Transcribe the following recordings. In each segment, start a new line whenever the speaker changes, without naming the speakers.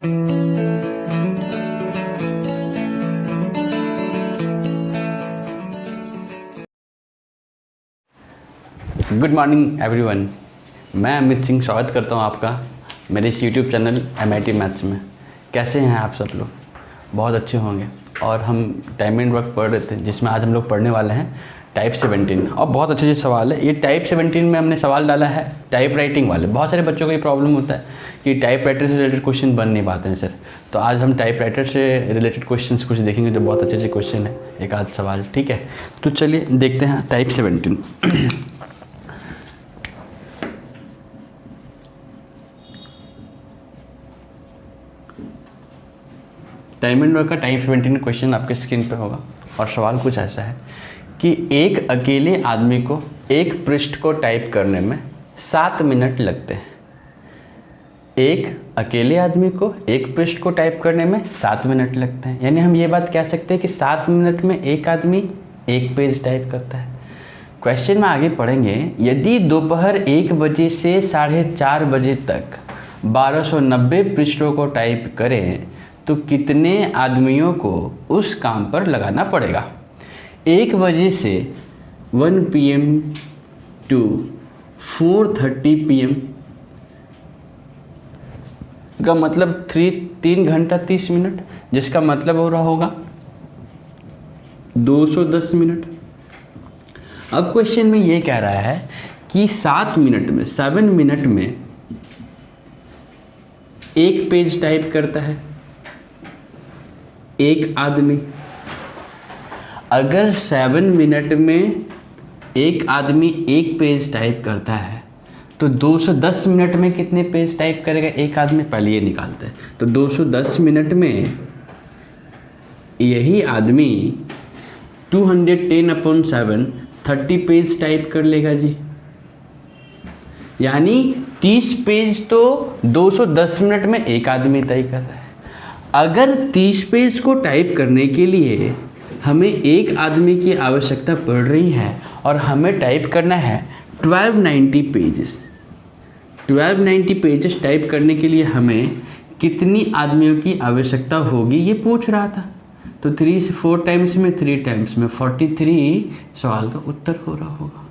Good morning everyone, मैं अमित सिंह स्वागत करता हूं आपका मेरे इस यूट्यूब चैनल MIT मैथ्स में। कैसे हैं आप सब लोग? बहुत अच्छे होंगे। और हम टाइम एंड वर्क पढ़ रहे थे, जिसमें आज हम लोग पढ़ने वाले हैं टाइप 17। और बहुत अच्छे सवाल है ये। टाइप 17 में हमने सवाल डाला है टाइप राइटिंग वाले। बहुत सारे बच्चों को ये प्रॉब्लम होता है कि टाइप राइटर से रिलेटेड क्वेश्चन बन नहीं पाते हैं सर। तो आज हम टाइप राइटर से रिलेटेड क्वेश्चन कुछ देखेंगे जो बहुत अच्छे क्वेश्चन है, एक आध सवाल। ठीक है, तो चलिए देखते हैं टाइप 17। टाइम एंड वर्क का टाइप 17 क्वेश्चन आपके स्क्रीन पे होगा। और सवाल कुछ ऐसा है कि एक अकेले आदमी को एक पृष्ठ को टाइप करने में 7 मिनट लगते हैं। एक अकेले आदमी को एक पृष्ठ को टाइप करने में 7 मिनट लगते हैं। यानी हम ये बात कह सकते हैं कि 7 मिनट में एक आदमी एक पेज टाइप करता है। क्वेश्चन में आगे पढ़ेंगे, यदि दोपहर 1 बजे से 4:30 बजे तक 1290 पृष्ठों को टाइप करें तो कितने आदमियों को उस काम पर लगाना पड़ेगा? 1 बजे से 1 PM टू 4:30 PM का मतलब 3 घंटा 30 मिनट, जिसका मतलब हो रहा होगा 210 मिनट। अब क्वेश्चन में ये कह रहा है कि 7 मिनट में एक पेज टाइप करता है एक आदमी। अगर 7 मिनट में एक आदमी एक पेज टाइप करता है तो 210 मिनट में कितने पेज टाइप करेगा एक आदमी? पहले ये निकालते हैं। तो 210 मिनट में यही आदमी 210/7 30 पेज टाइप कर लेगा जी। यानी 30 पेज तो 210 मिनट में एक आदमी तय कर रहा है। अगर 30 पेज को टाइप करने के लिए हमें एक आदमी की आवश्यकता पड़ रही है और हमें टाइप करना है 1290 पेजेस। 1290 पेजेस टाइप करने के लिए हमें कितनी आदमियों की आवश्यकता होगी ये पूछ रहा था। तो 3 से 4 टाइम्स में 3 टाइम्स में 43 सवाल का उत्तर हो रहा होगा।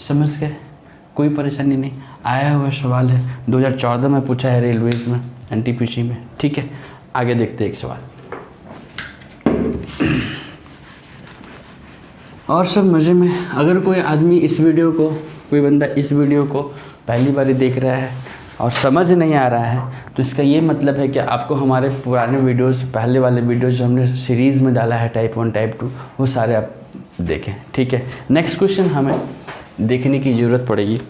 समझ गए? कोई परेशानी नहीं। आया हुआ सवाल है, 2014 में पूछा है रेलवेज में, NTPC में। ठीक है, आगे देखते हैं एक सवाल। और सब मज़े में। अगर कोई आदमी कोई बंदा इस वीडियो को पहली बार देख रहा है और समझ नहीं आ रहा है तो इसका ये मतलब है कि आपको हमारे पुराने वीडियोस, पहले वाले वीडियोस जो हमने सीरीज़ में डाला है टाइप 1 टाइप 2, वो सारे आप देखें। ठीक है, नेक्स्ट क्वेश्चन हमें देखने की ज़रूरत पड़ेगी।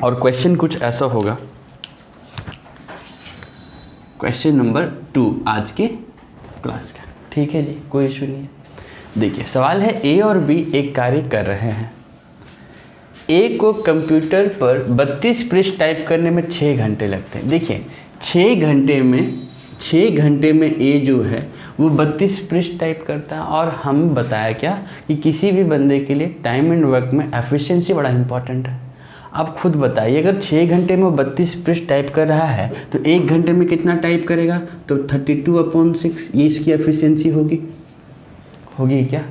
और क्वेश्चन कुछ ऐसा होगा, क्वेश्चन नंबर 2 आज के क्लास का। ठीक है जी, कोई इशू नहीं है। देखिए सवाल है, A और B एक कार्य कर रहे हैं। A को कंप्यूटर पर 32 पृष्ठ टाइप करने में 6 घंटे लगते हैं। देखिए 6 घंटे में A जो है वो 32 पृष्ठ टाइप करता है। और हम बताया क्या कि किसी भी बंदे के लिए टाइम एंड वर्क में एफिशिएंसी बड़ा इंपॉर्टेंट है। आप खुद बताइए, अगर 6 घंटे में वो 32 पृष्ठ टाइप कर रहा है तो 1 घंटे में कितना टाइप करेगा? तो 32/6 ये इसकी एफिशिएंसी होगी क्या?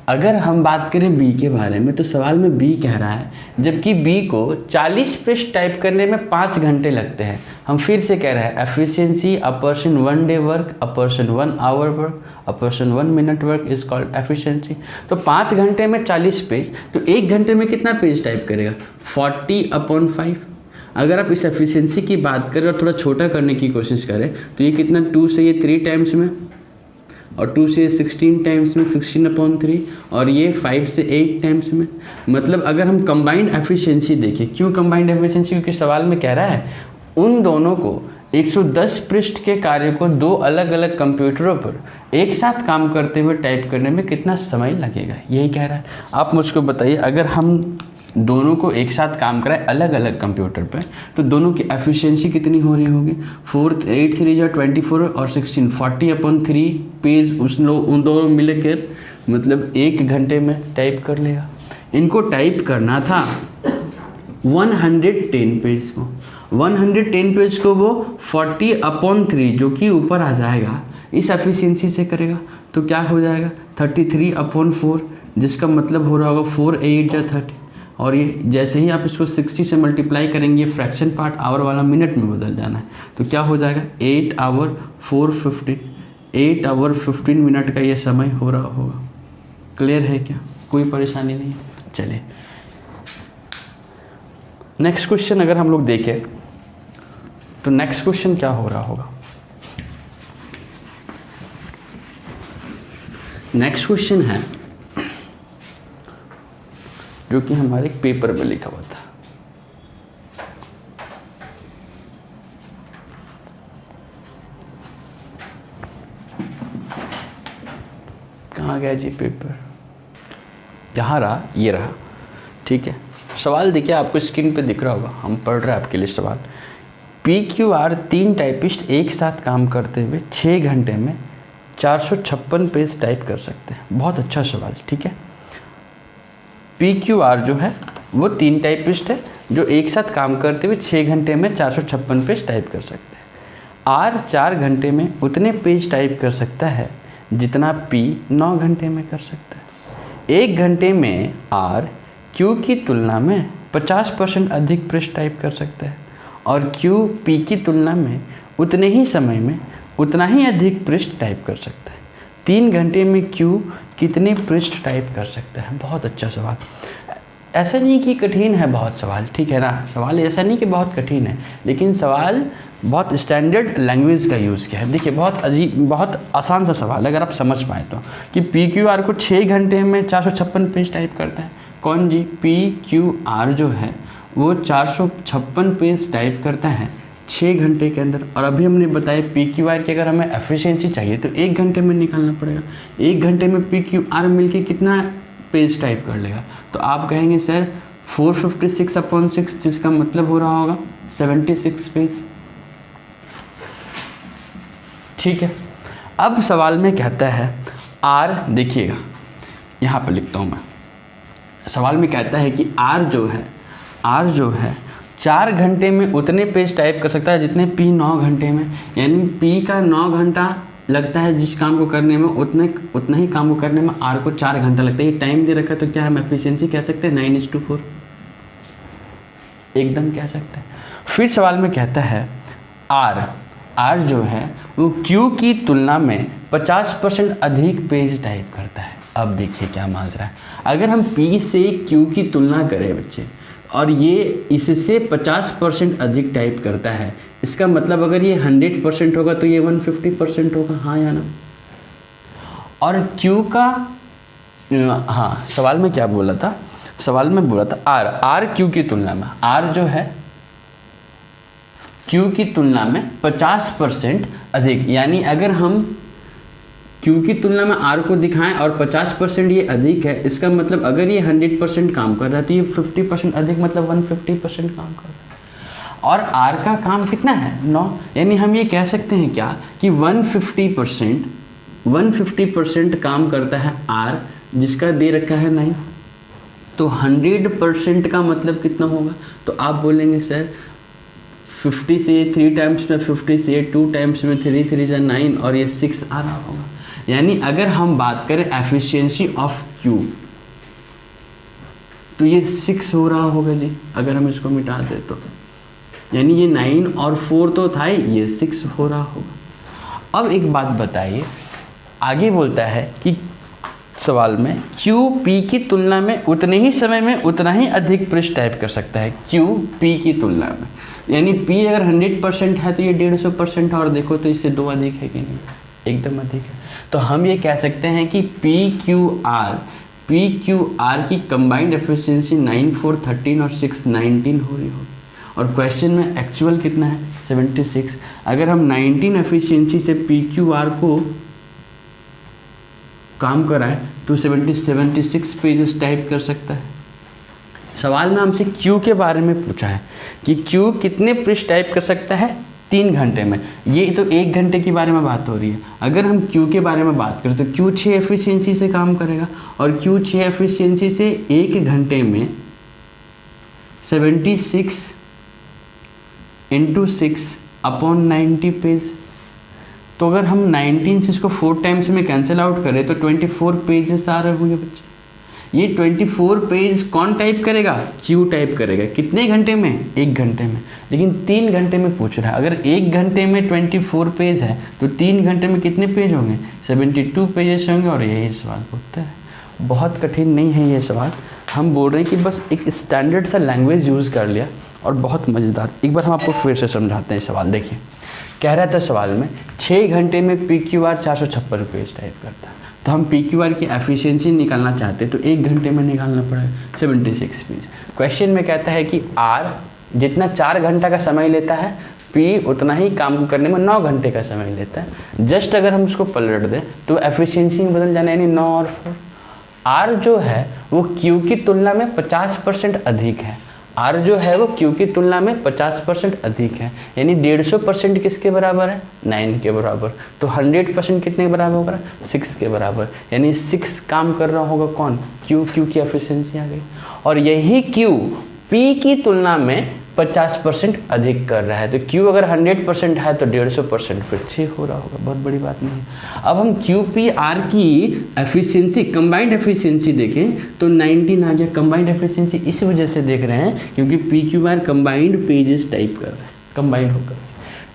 अगर हम बात करें B के बारे में तो सवाल में B कह रहा है, जबकि B को 40 पृष्ठ टाइप करने में 5 घंटे लगते हैं। हम फिर से कह रहे हैं efficiency, a person 1 day work, a person 1 hour work, a person 1 minute work is called efficiency. तो 5 घंटे में 40 पेज, तो 1 घंटे में कितना पेज टाइप करेगा? 40/5। अगर आप इस एफिशिएंसी की बात करें और थोड़ा छोटा करने की कोशिश करें तो ये कितना, 2 से ये 3 टाइम्स में, और 2 से 16 टाइम्स में 16/3, और ये 5 से 8 टाइम्स में। मतलब अगर हम कंबाइंड एफिशिएंसी देखें, क्यों कंबाइंड एफिशिएंसी? क्योंकि सवाल में कह रहा है उन दोनों को 110 पृष्ठ के कार्य को 2 अलग अलग कंप्यूटरों पर एक साथ काम करते हुए टाइप करने में कितना समय लगेगा, यही कह रहा है। आप मुझको बताइए, अगर हम दोनों को एक साथ काम कराए अलग अलग कंप्यूटर पे तो दोनों की एफिशिएंसी कितनी हो रही होगी? 8 3 24 और 16, 40/3 पेज उन दोनों मिलकर मतलब 1 घंटे में टाइप कर लेगा। इनको टाइप करना था 110 पेज को, 110 पेज को वो 40/3 जो कि ऊपर आ जाएगा इस एफिशिएंसी से करेगा, तो क्या हो जाएगा 33/4, जिसका मतलब हो रहा होगा 4 8 जा 30। और ये जैसे ही आप इसको 60 से मल्टीप्लाई करेंगे, फ्रैक्शन पार्ट आवर वाला मिनट में बदल जाना है, तो क्या हो जाएगा 8 आवर 4:15, 8 आवर 15 मिनट का ये समय हो रहा होगा। क्लियर है क्या? कोई परेशानी नहीं है। चलिए नेक्स्ट क्वेश्चन अगर हम लोग देखें तो नेक्स्ट क्वेश्चन क्या हो रहा होगा। नेक्स्ट क्वेश्चन है जो कि हमारे पेपर में लिखा हुआ था। कहाँ गया जी पेपर? यहाँ रहा, ये रहा। ठीक है, सवाल देखिए, आपको स्क्रीन पे दिख रहा होगा, हम पढ़ रहे हैं आपके लिए सवाल। PQR 3 टाइपिस्ट एक साथ काम करते हुए 6 घंटे में 456 पेज टाइप कर सकते हैं। बहुत अच्छा सवाल। ठीक है, PQR जो है वो 3 टाइपिस्ट है जो एक साथ काम करते हुए 6 घंटे में 456 पेज टाइप कर सकते हैं। R 4 घंटे में उतने पेज टाइप कर सकता है जितना P 9 घंटे में कर सकता है। 1 घंटे में R Q की तुलना में 50% अधिक पृष्ठ टाइप कर सकता है और Q P की तुलना में उतने ही समय में उतना ही अधिक पृष्ठ टाइप कर सकता है। 3 घंटे में Q कितने पृष्ठ टाइप कर सकता है? बहुत अच्छा सवाल। ऐसा नहीं कि कठिन है बहुत सवाल, ठीक है ना, सवाल ऐसा नहीं कि बहुत कठिन है, लेकिन सवाल बहुत स्टैंडर्ड लैंग्वेज का यूज़ किया है। देखिए बहुत अजीब, बहुत आसान सा सवाल अगर आप समझ पाए तो, कि PQR को 6 घंटे में 456 पेज टाइप करता है। कौन जी? PQR जो है वो 456 पेज टाइप करता है 6 घंटे के अंदर। और अभी हमने बताया PQR की अगर हमें एफिशिएंसी चाहिए तो 1 घंटे में निकालना पड़ेगा। 1 घंटे में PQR मिलके कितना पेज टाइप कर लेगा? तो आप कहेंगे सर 456/6, जिसका मतलब हो रहा होगा 76 पेज। ठीक है, अब सवाल में कहता है R, देखिएगा यहाँ पर लिखता हूँ मैं, सवाल में कहता है कि R जो है 4 घंटे में उतने पेज टाइप कर सकता है जितने P 9 घंटे में। यानी P का 9 घंटा लगता है जिस काम को करने में, उतना ही काम को करने में R को 4 घंटा लगता है। ये टाइम दे रखा है, तो क्या हम एफिशिएंसी कह सकते हैं 9:4, एकदम कह सकते हैं। फिर सवाल में कहता है R जो है वो Q की तुलना में 50% अधिक पेज टाइप करता है। अब देखिए क्या माजरा है, अगर हम P से Q की तुलना करें बच्चे, और ये इससे 50% अधिक टाइप करता है, इसका मतलब अगर ये 100% होगा तो ये 150% होगा, हाँ या ना? और Q का, हाँ सवाल में क्या बोला था? सवाल में बोला था R Q की तुलना में, R जो है Q की तुलना में 50% अधिक। यानी अगर हम Q की तुलना में R को दिखाएं और 50% ये अधिक है, इसका मतलब अगर ये 100% काम कर रहा है तो ये 50% अधिक, मतलब 150% काम कर रहा है। और R का काम कितना है? 9। यानी हम ये कह सकते हैं क्या कि 150% काम करता है R, जिसका दे रखा है 9। तो 100% का मतलब कितना होगा? तो आप बोलेंगे सर 50 से 3 टाइम्स में 50 से 2 टाइम्स में 3 3 जा 9 और ये 6 आ रहा होगा। यानी अगर हम बात करें एफिशिएंसी ऑफ Q तो ये 6 हो रहा होगा जी, अगर हम इसको मिटा दें तो। यानी ये 9 और 4 तो था ही, ये 6 हो रहा होगा। अब एक बात बताइए, आगे बोलता है कि सवाल में Q P की तुलना में उतने ही समय में उतना ही अधिक पृष्ठ टाइप कर सकता है। Q P की तुलना में, यानी P अगर 100% है तो ये 150% है, और देखो तो इससे 2 अधिक है कि नहीं? एकदम अधिक है। तो हम ये कह सकते हैं कि PQR की कंबाइंड एफिशिएंसी 9 4 13 और 6 19 हो रही होगी। और क्वेश्चन में एक्चुअल कितना है? 76। अगर हम 19 एफिशिएंसी से PQR को काम कराए तो 76 पेजेस टाइप कर सकता है। सवाल में हमसे Q के बारे में पूछा है कि Q कितने पृष्ठ टाइप कर सकता है 3 घंटे में। ये तो 1 घंटे के बारे में बात हो रही है। अगर हम Q के बारे में बात करें तो Q 6 एफिशिएंसी से काम करेगा, और Q 6 एफिशिएंसी से 1 घंटे में 76 इंटू 6/90 पेज। तो अगर हम 19 से इसको 4 टाइम्स में कैंसिल आउट करें तो 24 पेजेस आ रहे होंगे बच्चे। ये 24 पेज कौन टाइप करेगा? क्यू टाइप करेगा। कितने घंटे में? 1 घंटे में। लेकिन 3 घंटे में पूछ रहा है। अगर 1 घंटे में 24 पेज है तो 3 घंटे में कितने पेज होंगे? 72 पेजेस होंगे। और यही सवाल का उत्तर है। बहुत कठिन नहीं है ये सवाल। हम बोल रहे हैं कि बस एक स्टैंडर्ड सा लैंग्वेज यूज़ कर लिया और बहुत मज़ेदार। एक बार हम आपको फिर से समझाते हैं सवाल। देखिए, कह रहा था सवाल में 6 घंटे में PQR 456 पेज टाइप करता है। तो हम PQR की एफिशिएंसी निकालना चाहते हैं तो 1 घंटे में निकालना पड़ेगा 76 पेज। क्वेश्चन में कहता है कि R जितना 4 घंटा का समय लेता है, P उतना ही काम करने में 9 घंटे का समय लेता है। जस्ट अगर हम उसको पलट दें तो एफिशिएंसी में बदल जाना, यानी 9 और 4। R जो है वो Q की तुलना में 50% अधिक है। R जो है वो Q की तुलना में 50% अधिक है, यानी 150% किसके बराबर है? 9 के बराबर। तो 100% कितने के बराबर होगा? 6 के बराबर। यानी 6 काम कर रहा होगा कौन? Q। Q की एफिशिएंसी आ गई। और यही Q P की तुलना में 50% अधिक कर रहा है। तो Q अगर 100% है तो 150% फिर 6 हो रहा होगा। बहुत बड़ी बात नहीं है। अब हम QPR की एफिशिएंसी, कंबाइंड एफिशिएंसी देखें तो 19 आ गया। कंबाइंड एफिशिएंसी इस वजह से देख रहे हैं क्योंकि PQR कंबाइंड पेजेस टाइप कर रहा है, कंबाइंड होकर।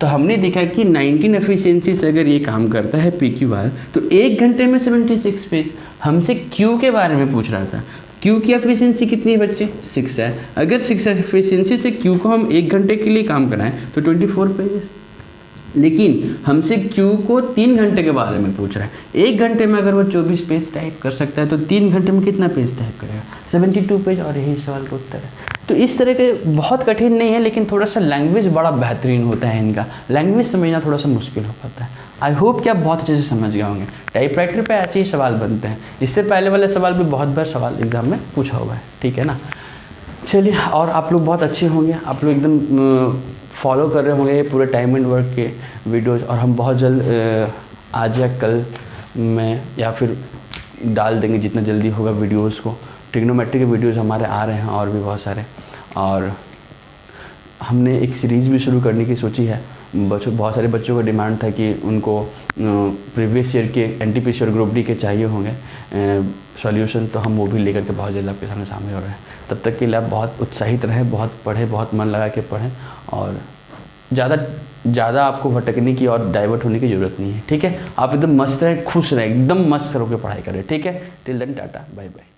तो हमने देखा कि 19 एफिशिएंसी से अगर ये काम करता है PQR तो 1 घंटे में 76 पेज। हमसे Q के बारे में पूछ रहा था। Q की एफिशिएंसी कितनी है बच्चे? 6 है। अगर 6 एफिशिएंसी से Q को हम 1 घंटे के लिए काम कराएं तो 24 पेजेस। लेकिन हमसे Q को 3 घंटे के बारे में पूछ रहा है। 1 घंटे में अगर वो 24 पेज टाइप कर सकता है तो 3 घंटे में कितना पेज टाइप करेगा? 72 पेज। और यही सवाल का उत्तर है। तो इस तरह के बहुत कठिन नहीं है, लेकिन थोड़ा सा लैंग्वेज बड़ा बेहतरीन होता है इनका। लैंग्वेज समझना थोड़ा सा मुश्किल हो पाता है। आई होप कि आप बहुत अच्छे से समझ गए होंगे। टाइपराइटर पे ऐसे ही सवाल बनते हैं। इससे पहले वाले सवाल भी बहुत बार सवाल एग्जाम में पूछा हुआ है, ठीक है ना। चलिए, और आप लोग बहुत अच्छे होंगे। आप लोग एकदम फॉलो कर रहे होंगे पूरे टाइम एंड वर्क के वीडियोज़। और हम बहुत जल्द आज या कल में या फिर डाल देंगे जितना जल्दी होगा वीडियोज़ को। ट्रिग्नोमेट्री के वीडियोज़ हमारे आ रहे हैं और भी बहुत सारे। और हमने एक सीरीज़ भी शुरू करने की सोची है। बहुत सारे बच्चों का डिमांड था कि उनको प्रीवियस ईयर के NTPC और ग्रुप डी के चाहिए होंगे सॉल्यूशन। तो हम वो भी लेकर के बहुत जल्द आपके सामने हो रहे हैं। तब तक के लिए आप बहुत उत्साहित रहें, बहुत पढ़ें, बहुत मन लगा के पढ़ें। और ज़्यादा आपको भटकने की और डाइवर्ट होने की ज़रूरत नहीं है, ठीक है। आप एकदम मस्त रहें, खुश रहें, एकदम मस्त होकर पढ़ाई करें, ठीक है। टिल देन टाटा, बाय बाय।